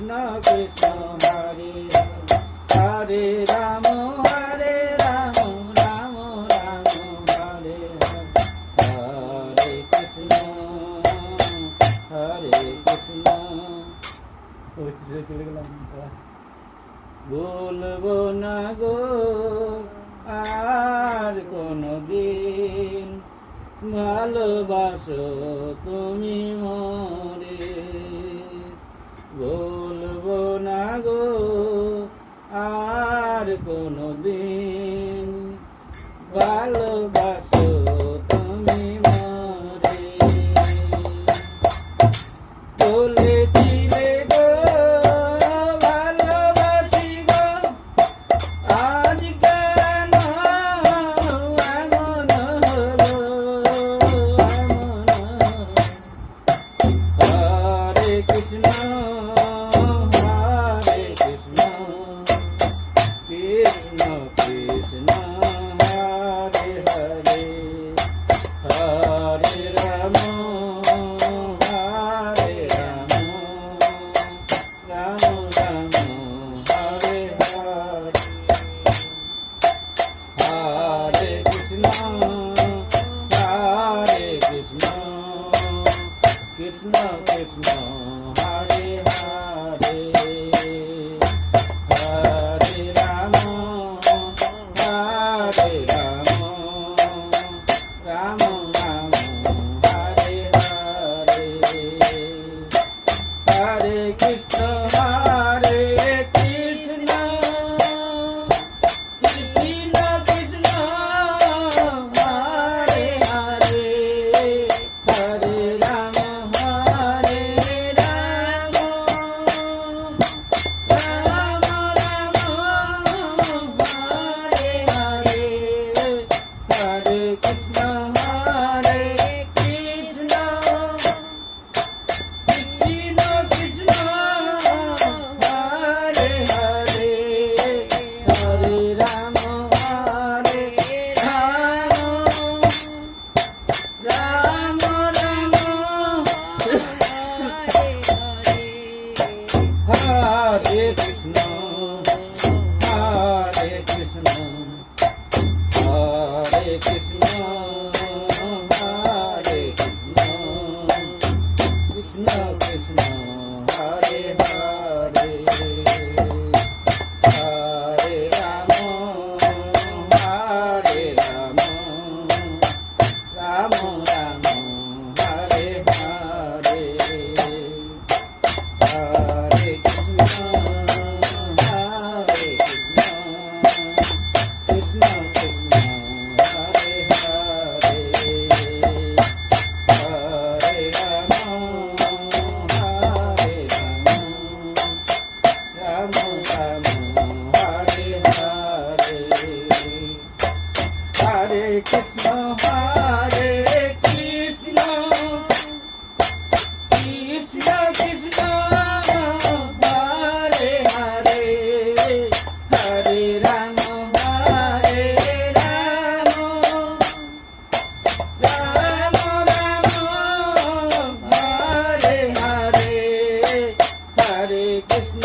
কৃষ্ণ কৃষ্ণ হরে হরে রাম হরে রাম রাম রাম হরে হরে কৃষ্ণ হরে কৃষ্ণ। চলে গেলাম। বলবো না গো আর কোনদিন ভালোবাসো তুমি মরে, বলবো না গো আর কোনদিন ভালোবাসো তুমি মরে। বলেছিলে গো ভালোবাসি গো, আজ কেন এমন হলো এমন। হরে কৃষ্ণ হরে কৃষ্ণ কৃষ্ণ কৃষ্ণ হরে হরে হরে রাম হরে রাম রাম রাম হরে হরে। হরে কৃষ্ণ হরে কৃষ্ণ কৃষ্ণ কৃষ্ণ হরে হরে হরে রাম হরে রাম রাম রাম হরে হরে। হরে কৃষ্ণ হরে কৃষ্ণ কৃষ্ণ কৃষ্ণ হরে হরে হরে রাম হরে রাম রাম রাম হরে হরে হরে কৃষ্ণ হরে কৃষ্ণ কৃষ্ণ কৃষ্ণ হরে হরে হরে রাম হরে রাম রাম রাম হরে কৃষ্ণ হরে কৃষ্ণ হরে কৃষ্ণ হরে কৃষ্ণ কৃষ্ণ কৃষ্ণ হরে হরে হরে রাম হরে রাম রাম রাম হরে হরে হরে কৃষ্ণ হরে কৃষ্ণ কৃষ্ণ কৃষ্ণ হরে হরে হরে রাম হরে রাম রাম রাম হরে হরে হরে কৃষ্ণ হরে কৃষ্ণ কৃষ্ণ কৃষ্ণ হরে হরে হরে রাম হরে রাম রাম রাম হরে হরে হরে কৃষ্ণ